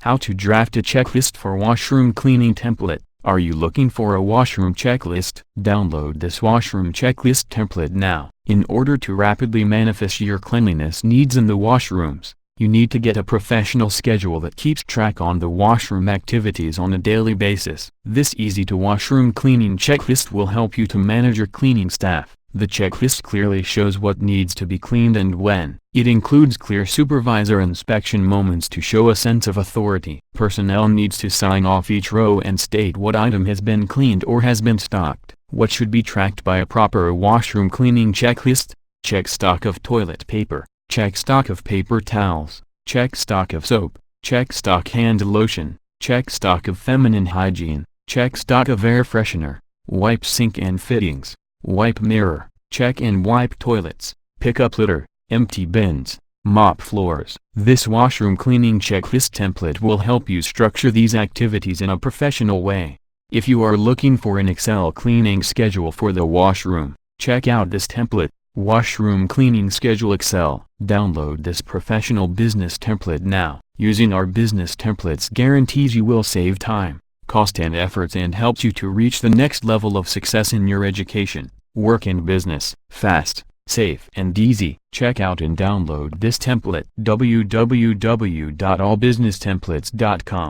How to draft a checklist for washroom cleaning template. Are you looking for a washroom checklist? Download this washroom checklist template now. In order to rapidly manifest your cleanliness needs in the washrooms, you need to get a professional schedule that keeps track on the washroom activities on a daily basis. This easy-to-washroom cleaning checklist will help you to manage your cleaning staff. The checklist clearly shows what needs to be cleaned and when. It includes clear supervisor inspection moments to show a sense of authority. Personnel needs to sign off each row and state what item has been cleaned or has been stocked. What should be tracked by a proper washroom cleaning checklist? Check stock of toilet paper. Check stock of paper towels. Check stock of soap. Check stock hand lotion. Check stock of feminine hygiene. Check stock of air freshener. Wipe sink and fittings. Wipe mirror. Check and wipe toilets. Pick up litter. Empty bins. Mop floors. This washroom cleaning checklist template will help you structure these activities in a professional way. If you are looking for an Excel cleaning schedule for the washroom, check out this template, Washroom Cleaning Schedule Excel. Download this professional business template now. Using our business templates guarantees you will save time, cost and efforts and helps you to reach the next level of success in your education, work and business. Fast, safe and easy. Check out and download this template. www.allbusinesstemplates.com